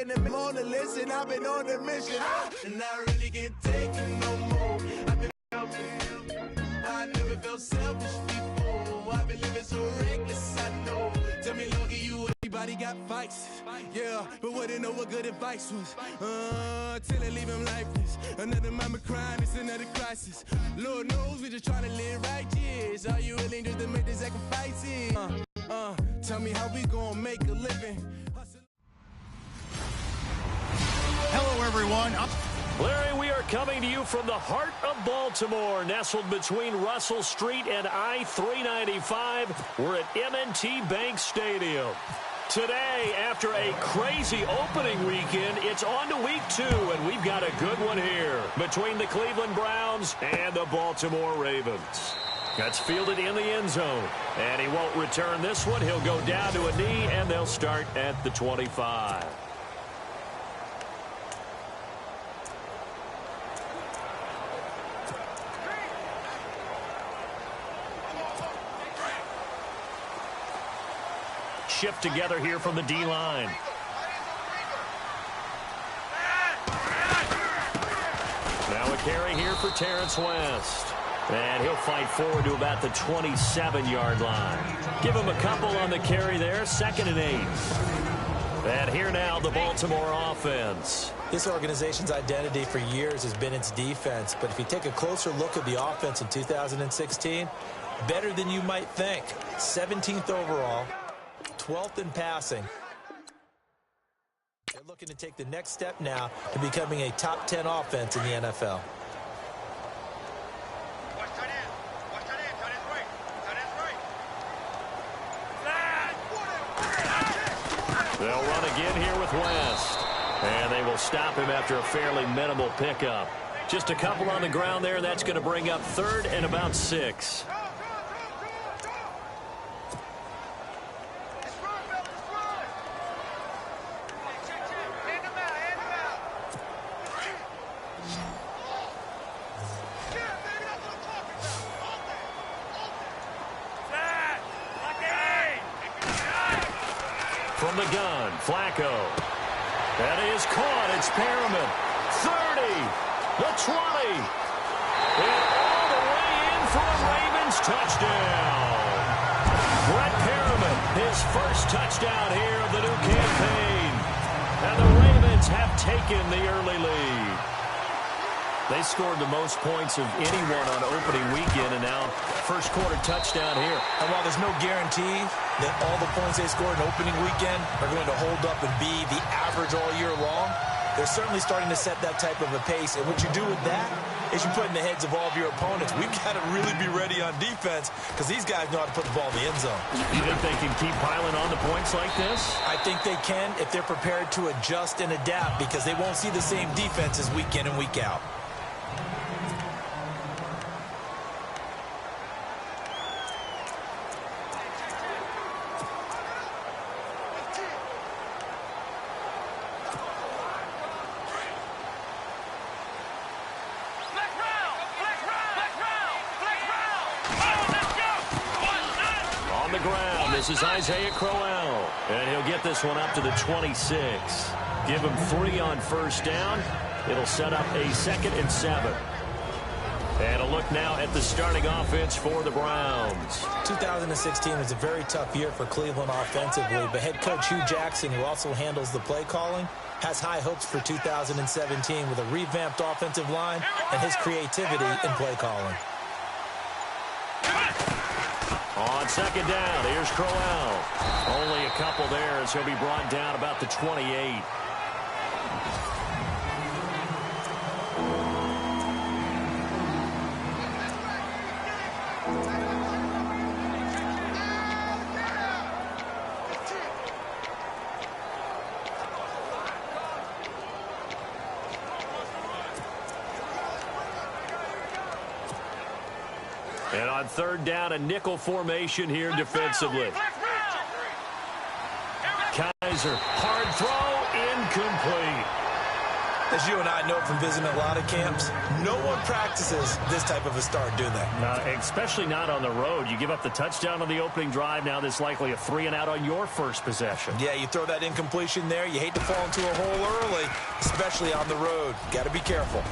in the on the listen, I've been on the mission. And I really can't take it no more. I've been I never felt selfish before. I've been living so reckless, I know. Tell me, look at you, everybody got fights. Yeah, but wouldn't know what good advice was. Till they leave him lifeless. Another mama crying, it's another crisis. Lord knows we just trying to live righteous. Are you willing just to make the sacrifices? Tell me how we gonna make a living. Hello, everyone. Larry, we are coming to you from the heart of Baltimore, nestled between Russell Street and I-395. We're at M&T Bank Stadium. Today, after a crazy opening weekend, it's on to week 2, and we've got a good one here between the Cleveland Browns and the Baltimore Ravens. That's fielded in the end zone, and he won't return this one. He'll go down to a knee, and they'll start at the 25. Shift together here from the D-line. Now a carry here for Terrence West. And he'll fight forward to about the 27-yard line. Give him a couple on the carry there, 2nd and 8. And here now the Baltimore offense. This organization's identity for years has been its defense. But if you take a closer look at the offense in 2016, better than you might think. 17th overall. 12th in passing. They're looking to take the next step now to becoming a top 10 offense in the NFL. They'll run again here with West. And they will stop him after a fairly minimal pickup. Just a couple on the ground there, and that's going to bring up 3rd and about 6. From the gun, Flacco. That is caught. It's Perriman. 30. The 20. And all the way in for a Ravens touchdown. Brett Perriman, his first touchdown here of the new campaign. And the Ravens have taken the early lead. They scored the most points of anyone on opening weekend, and now first quarter touchdown here. And while there's no guarantee that all the points they scored in opening weekend are going to hold up and be the average all year long, they're certainly starting to set that type of a pace. And what you do with that is you put in the heads of all of your opponents, we've got to really be ready on defense because these guys know how to put the ball in the end zone. You think they can keep piling on the points like this? I think they can if they're prepared to adjust and adapt, because they won't see the same defenses week in and week out. This is Isaiah Crowell, and he'll get this one up to the 26. Give him 3 on first down. It'll set up a 2nd and 7. And a look now at the starting offense for the Browns. 2016 was a very tough year for Cleveland offensively, but head coach Hugh Jackson, who also handles the play calling, has high hopes for 2017 with a revamped offensive line and his creativity in play calling. On 2nd down, here's Crowell. Only a couple there as he'll be brought down about the 28. And on 3rd down, a nickel formation here defensively. Kaiser, hard throw, incomplete. As you and I know from visiting a lot of camps, no one practices this type of a start, do they? Especially not on the road. You give up the touchdown on the opening drive. Now there's likely a 3-and-out on your first possession. Yeah, you throw that incompletion there. You hate to fall into a hole early, especially on the road. Got to be careful.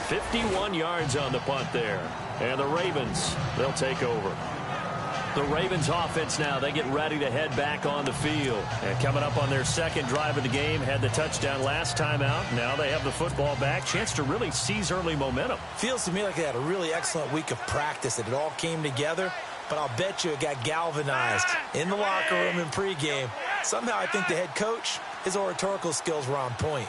51 yards on the punt there. And the Ravens, they'll take over. The Ravens offense now, they get ready to head back on the field. And coming up on their second drive of the game, had the touchdown last time out. Now they have the football back. Chance to really seize early momentum. Feels to me like they had a really excellent week of practice, that it all came together. But I'll bet you it got galvanized in the locker room in pregame. Somehow I think the head coach, his oratorical skills were on point.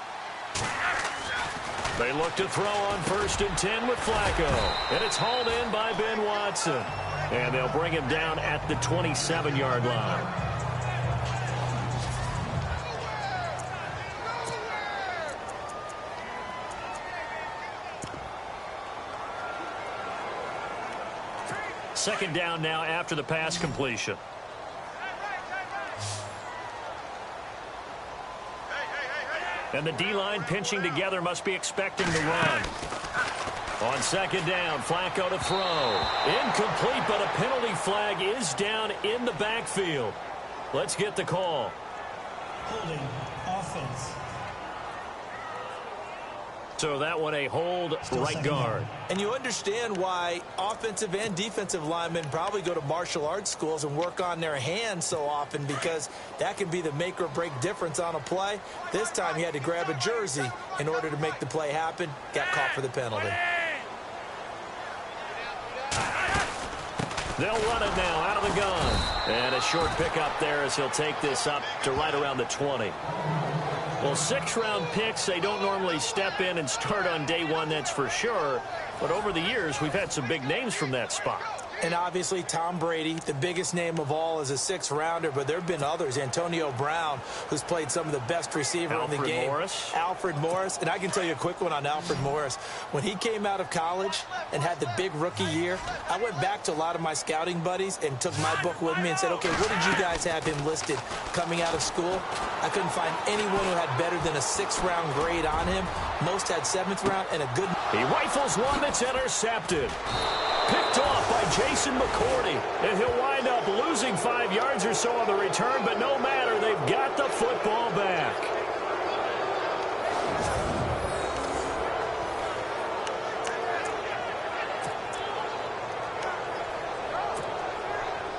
They look to throw on 1st and 10 with Flacco. And it's hauled in by Ben Watson. And they'll bring him down at the 27-yard line. Second down now after the pass completion. And the D-line pinching together, must be expecting the run. On second down, Flacco to throw. Incomplete, but a penalty flag is down in the backfield. Let's get the call. Holding offense. So that one a hold, right guard. And you understand why offensive and defensive linemen probably go to martial arts schools and work on their hands so often, because that can be the make or break difference on a play. This time he had to grab a jersey in order to make the play happen. Got caught for the penalty. They'll run it now out of the gun. And a short pickup there as he'll take this up to right around the 20. Well, 6-round picks, they don't normally step in and start on day one, that's for sure. But over the years, we've had some big names from that spot. And obviously Tom Brady, the biggest name of all, is a 6th-rounder, but there have been others. Antonio Brown, who's played some of the best receiver in the game. Alfred Morris. And I can tell you a quick one on Alfred Morris. When he came out of college and had the big rookie year, I went back to a lot of my scouting buddies and took my book with me and said, okay, what did you guys have him listed coming out of school? I couldn't find anyone who had better than a 6th-round grade on him. Most had 7th round and a good... He rifles one that's intercepted. Picked off by Jason McCourty. And he'll wind up losing 5 yards or so on the return, but no matter, they've got the football back.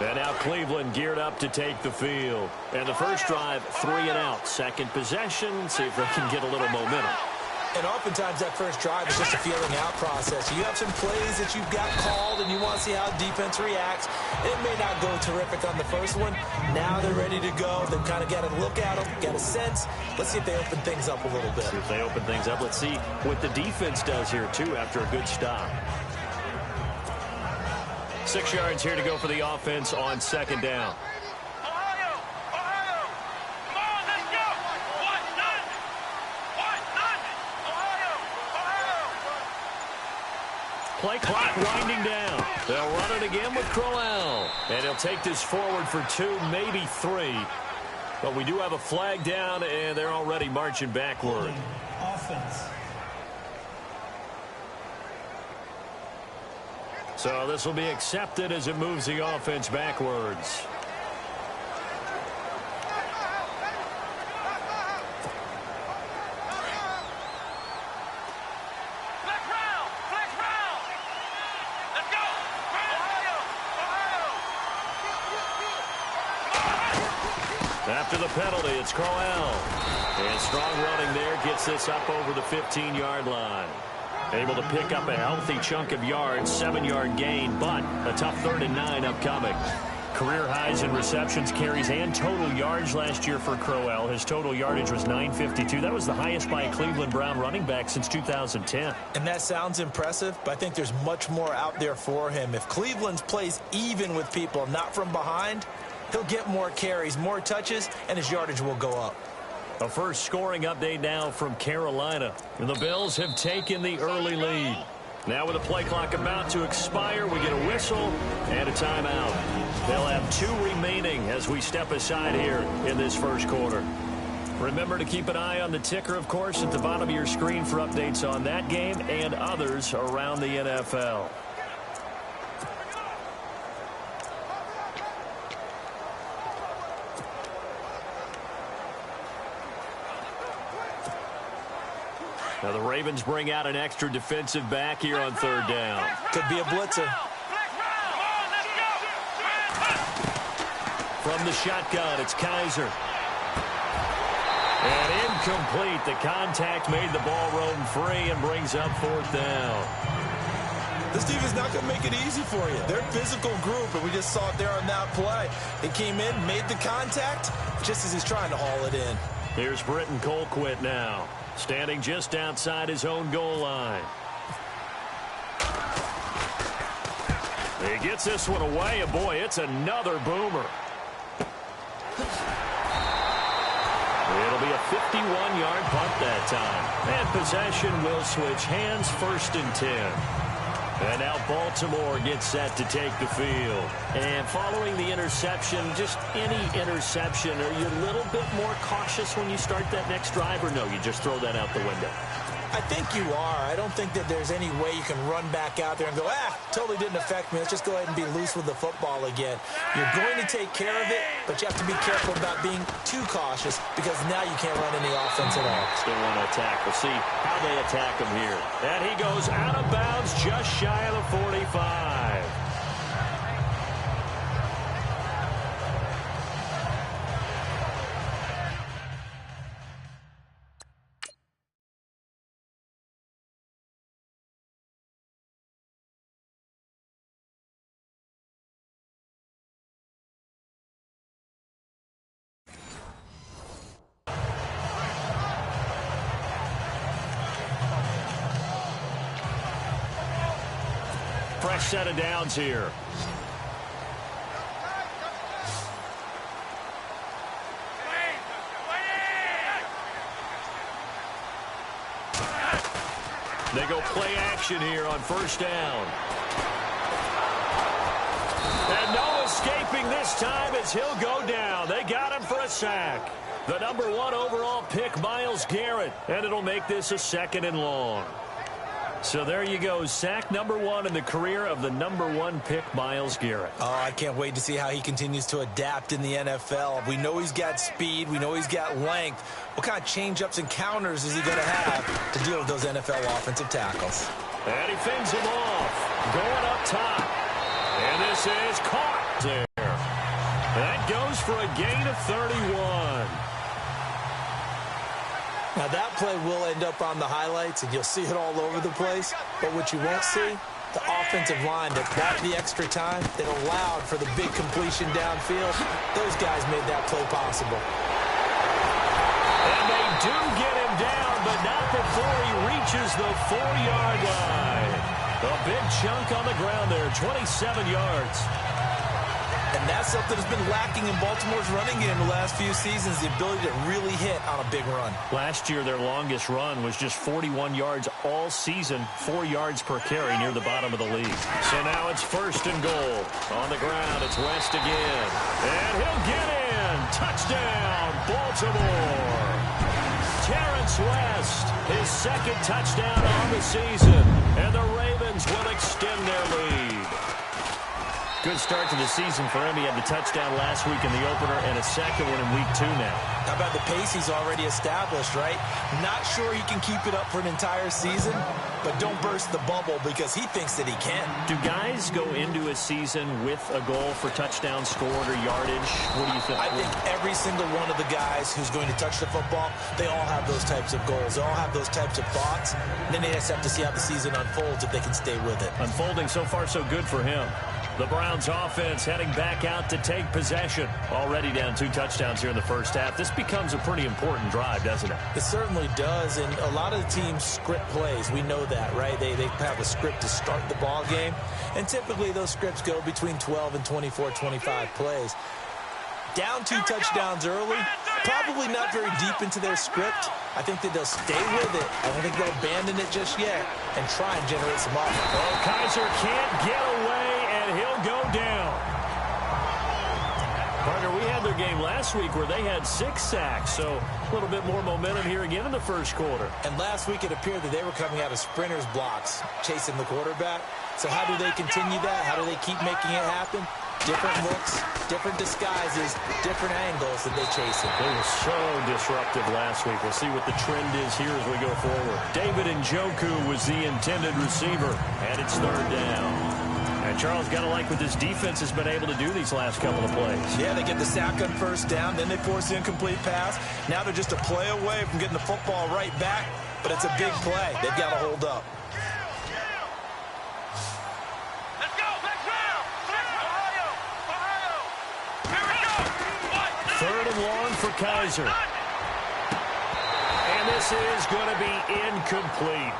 And now Cleveland geared up to take the field. And the first drive, 3-and-out. Second possession, see if they can get a little momentum. And oftentimes that first drive is just a feeling out process. You have some plays that you've got called and you want to see how defense reacts. It may not go terrific on the first one. Now they're ready to go. They've kind of got to look at them, got a sense. Let's see if they open things up a little bit. See if they open things up. Let's see what the defense does here, too, after a good stop. 6 yards here to go for the offense on second down. Play clock winding down. They'll run it again with Crowell. And he'll take this forward for 2, maybe 3. But we do have a flag down, and they're already marching backward. Offense. So this will be accepted as it moves the offense backwards. After the penalty, it's Crowell. And strong running there gets this up over the 15-yard line. Able to pick up a healthy chunk of yards, 7-yard gain, but a tough 3rd and 9 upcoming. Career highs in receptions, carries, and total yards last year for Crowell. His total yardage was 952. That was the highest by a Cleveland Brown running back since 2010. And that sounds impressive, but I think there's much more out there for him. If Cleveland plays even with people, not from behind, he'll get more carries, more touches, and his yardage will go up. A first scoring update now from Carolina. And the Bills have taken the early lead. Now with the play clock about to expire, we get a whistle and a timeout. They'll have 2 remaining as we step aside here in this first quarter. Remember to keep an eye on the ticker, of course, at the bottom of your screen for updates on that game and others around the NFL. Now the Ravens bring out an extra defensive back here on 3rd down. Could be a blitzer. From the shotgun, it's Kaiser. And incomplete. The contact made the ball roam free and brings up 4th down. This team is not going to make it easy for you. They're a physical group, and we just saw it there on that play. They came in, made the contact, just as he's trying to haul it in. Here's Britton Colquitt now, standing just outside his own goal line. He gets this one away, and boy, it's another boomer. It'll be a 51-yard punt that time. And possession will switch hands, 1st and 10. And now Baltimore gets set to take the field. And following the interception, just any interception, are you a little bit more cautious when you start that next drive, or no, you just throw that out the window? I think you are. I don't think that there's any way you can run back out there and go, totally didn't affect me. Let's just go ahead and be loose with the football again. You're going to take care of it, but you have to be careful about being too cautious because now you can't run any offense at all. Still want to attack. We'll see how they attack him here. And he goes out of bounds just shy of the 45. Fresh set of downs here. They go play action here on 1st down. And no escaping this time as he'll go down. They got him for a sack. The number 1 overall pick, Myles Garrett. And it'll make this a 2nd and long. So there you go, sack number 1 in the career of the number 1 pick, Myles Garrett. Oh, I can't wait to see how he continues to adapt in the NFL. We know he's got speed. We know he's got length. What kind of change-ups and counters is he going to have to deal with those NFL offensive tackles? And he fends him off, going up top. And this is caught there. That goes for a gain of 31. Now, that play will end up on the highlights, and you'll see it all over the place. But what you won't see, the offensive line that got the extra time, that allowed for the big completion downfield, those guys made that play possible. And they do get him down, but not before he reaches the 4-yard line. A big chunk on the ground there, 27 yards. And that's something that's been lacking in Baltimore's running game the last few seasons, the ability to really hit on a big run. Last year, their longest run was just 41 yards all season, 4 yards per carry near the bottom of the league. So now it's 1st and goal. On the ground, it's West again. And he'll get in. Touchdown, Baltimore. Terrence West, his 2nd touchdown on the season. And the Ravens will extend their lead. Good start to the season for him. He had the touchdown last week in the opener and a 2nd one in week 2 now. How about the pace he's already established, right? Not sure he can keep it up for an entire season, but don't burst the bubble because he thinks that he can. Do guys go into a season with a goal for touchdown scored or yardage? What do you think? I think every single one of the guys who's going to touch the football, they all have those types of goals. They all have those types of thoughts. And then they just have to see how the season unfolds if they can stay with it. Unfolding so far so good for him. The Browns offense heading back out to take possession. Already down 2 touchdowns here in the first half. This becomes a pretty important drive, doesn't it? It certainly does, and a lot of the teams script plays. We know that, right? They have a script to start the ball game, and typically those scripts go between 12 and 24, 25 plays. Down 2 touchdowns early, probably not very deep into their script. I think that they'll stay with it. I don't think they'll abandon it just yet and try and generate some offense. Well, Kaiser can't get away, and he'll go down. Partner, we had their game last week where they had 6 sacks, so a little bit more momentum here again in the first quarter. And last week it appeared that they were coming out of sprinters blocks, chasing the quarterback. So how do they continue that? How do they keep making it happen? Different looks, different disguises, different angles that they chase it. They were so disruptive last week. We'll see what the trend is here as we go forward. David Njoku was the intended receiver, and it's 3rd down. And Charles, got to like what this defense has been able to do these last couple of plays. Yeah, they get the sack on 1st down, then they force the incomplete pass. Now they're just a play away from getting the football right back, but it's a big play. They've got to hold up. Third and long for Kaiser. And this is going to be incomplete.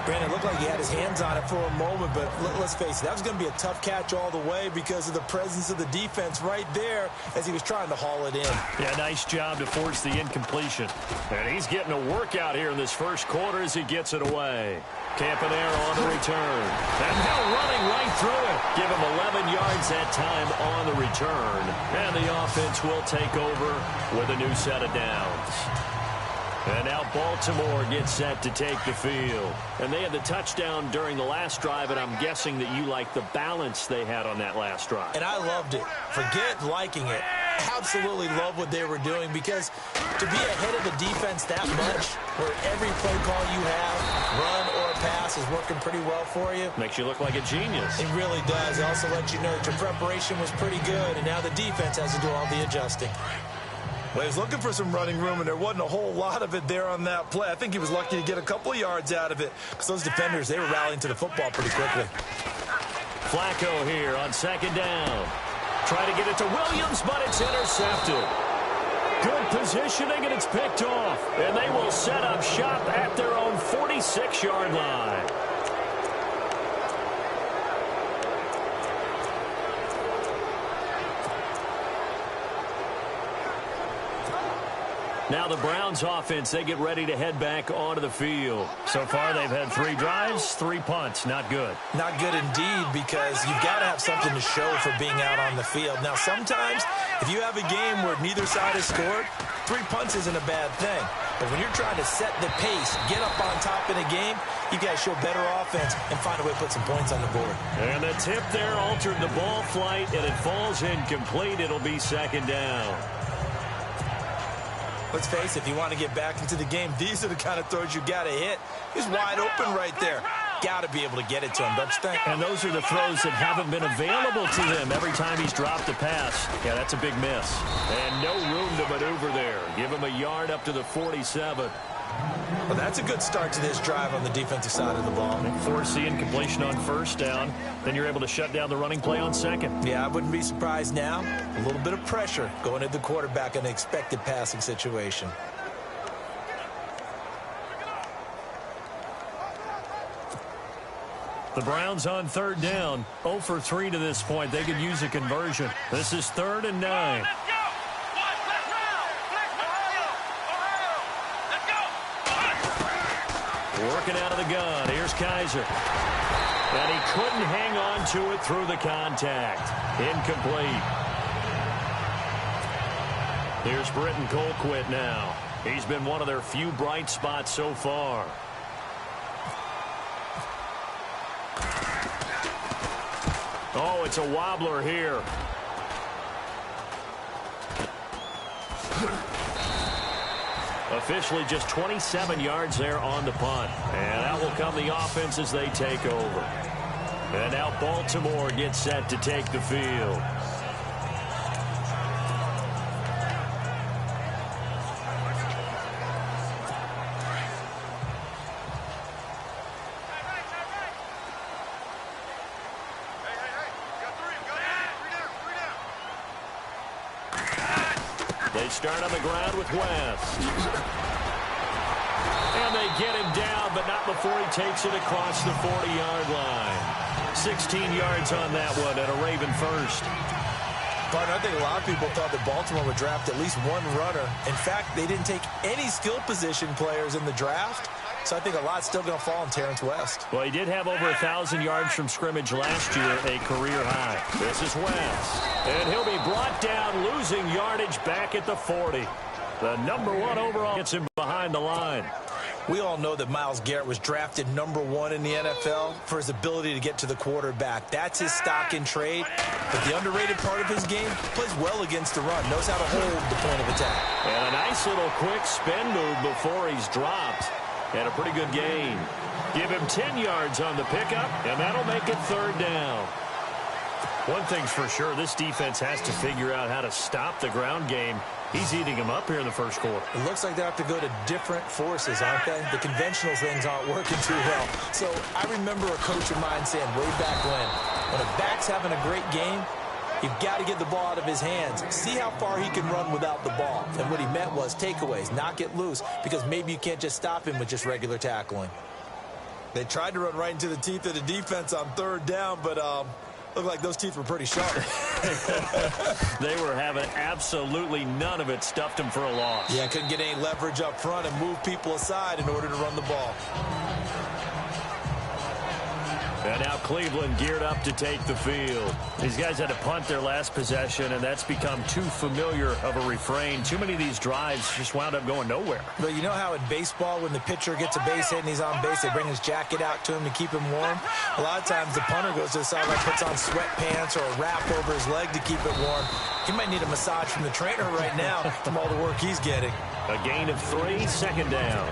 Brandon, it looked like he had his hands on it for a moment, but let's face it, that was going to be a tough catch all the way because of the presence of the defense right there as he was trying to haul it in. Yeah, nice job to force the incompletion. And he's getting a workout here in this first quarter as he gets it away. Campanero on the return. And now running right through it. Give him 11 yards that time on the return. And the offense will take over with a new set of downs. And now Baltimore gets set to take the field. And they had the touchdown during the last drive, and I'm guessing that you like the balance they had on that last drive. And I loved it. Forget liking it. Absolutely love what they were doing because to be ahead of the defense that much, where every play call you have, run or pass, is working pretty well for you. Makes you look like a genius. It really does. It also lets you know that your preparation was pretty good, and now the defense has to do all the adjusting. Well, he was looking for some running room, and there wasn't a whole lot of it there on that play. I think he was lucky to get a couple of yards out of it because those defenders, they were rallying to the football pretty quickly. Flacco here on 2nd down. Try to get it to Williams, but it's intercepted. Good positioning, and it's picked off. And they will set up shop at their own 46-yard line. Now the Browns offense, they get ready to head back onto the field. So far they've had 3 drives, 3 punts. Not good. Not good indeed because you've got to have something to show for being out on the field. Now sometimes if you have a game where neither side has scored, 3 punts isn't a bad thing. But when you're trying to set the pace, get up on top in a game, you got to show better offense and find a way to put some points on the board. And the tip there altered the ball flight, and it falls incomplete. It'll be 2nd down. Let's face it, if you want to get back into the game, these are the kind of throws you got to hit. He's wide open right there. Got to be able to get it to him, don't you think? And those are the throws that haven't been available to him every time he's dropped a pass. Yeah, that's a big miss. And no room to maneuver there. Give him a yard up to the 47. Well, that's a good start to this drive on the defensive side of the ball. They force the incompletion on 1st down. Then you're able to shut down the running play on 2nd. Yeah, I wouldn't be surprised now. A little bit of pressure going at the quarterback in an expected passing situation. The Browns on 3rd down. 0 for 3 to this point. They could use a conversion. This is 3rd and 9. Working out of the gun. Here's Kaiser. And he couldn't hang on to it through the contact. Incomplete. Here's Britton Colquitt now. He's been one of their few bright spots so far. Oh, it's a wobbler here. Officially just 27 yards there on the punt. And out will come the offense as they take over. And now Baltimore gets set to take the field. They start on the ground with West. And they get him down, but not before he takes it across the 40-yard line. 16 yards on that one and a Raven first. Partner, I think a lot of people thought that Baltimore would draft at least one runner. In fact, they didn't take any skill position players in the draft. So I think a lot's still going to fall on Terrence West. Well, he did have over 1,000 yards from scrimmage last year, a career high. This is West. And he'll be brought down, losing yardage back at the 40. The #1 overall gets him behind the line. We all know that Myles Garrett was drafted #1 in the NFL for his ability to get to the quarterback. That's his stock in trade. But the underrated part of his game, plays well against the run, knows how to hold the point of attack. And a nice little quick spin move before he's dropped. And a pretty good gain. Give him 10 yards on the pickup, and that'll make it 3rd down. One thing's for sure, this defense has to figure out how to stop the ground game. He's eating them up here in the first quarter. It looks like they have to go to different forces, aren't they? The conventional things aren't working too well. So I remember a coach of mine saying way back when a back's having a great game, you've got to get the ball out of his hands. See how far he can run without the ball. And what he meant was takeaways, not get loose, because maybe you can't just stop him with just regular tackling. They tried to run right into the teeth of the defense on 3rd down, but looked like those teeth were pretty sharp. They were having absolutely none of it. Stuffed him for a loss. Yeah, couldn't get any leverage up front and move people aside in order to run the ball. And now Cleveland geared up to take the field. These guys had to punt their last possession, and that's become too familiar of a refrain. Too many of these drives just wound up going nowhere. But you know how in baseball, when the pitcher gets a base hit and he's on base, they bring his jacket out to him to keep him warm? A lot of times the punter goes to the sideline, puts on sweatpants or a wrap over his leg to keep it warm. He might need a massage from the trainer right now from all the work he's getting. A gain of 3, 2nd down.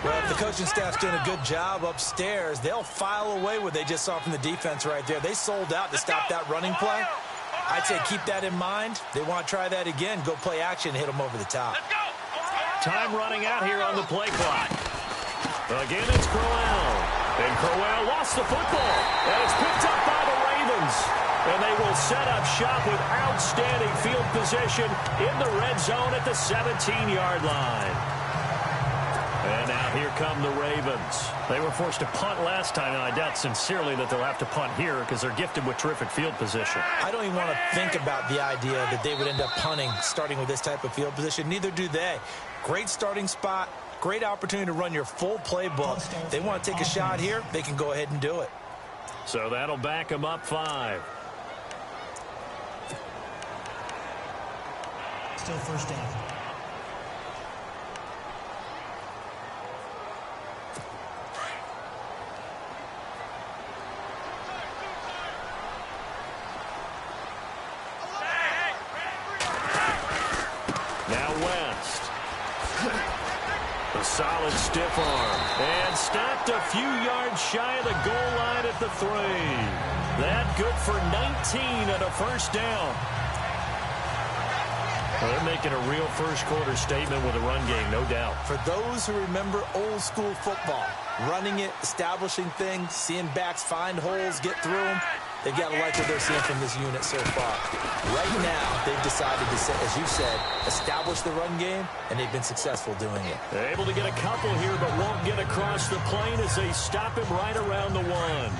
Well, if the coaching staff's doing a good job upstairs, they'll file away what they just saw from the defense right there. They sold out to stop that running play. I'd say keep that in mind. They want to try that again. Go play action, hit them over the top. Time running out here on the play clock. Again, it's Crowell. And Crowell lost the football. And it's picked up by the Ravens. And they will set up shop with outstanding field position in the red zone at the 17-yard line. And now here come the Ravens. They were forced to punt last time, and I doubt sincerely that they'll have to punt here because they're gifted with terrific field position. I don't even want to think about the idea that they would end up punting starting with this type of field position. Neither do they. Great starting spot, great opportunity to run your full playbook. They want to take a shot here, they can go ahead and do it. So that'll back them up 5. Still 1st down. A solid stiff arm. And stopped a few yards shy of the goal line at the 3. That good for 19 and a 1st down. Well, they're making a real first quarter statement with a run game, no doubt. For those who remember old school football, running it, establishing things, seeing backs find holes, get through them, they've got to like what they're seeing from this unit so far. Right now, they've decided to, as you said, establish the run game, and they've been successful doing it. They're able to get a couple here, but won't get across the plane as they stop him right around the 1.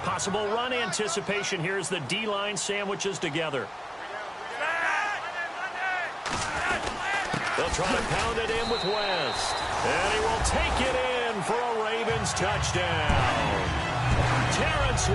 Possible run anticipation here as the D-line sandwiches together. They'll try to pound it in with West. And he will take it in for a Ravens touchdown. Terrence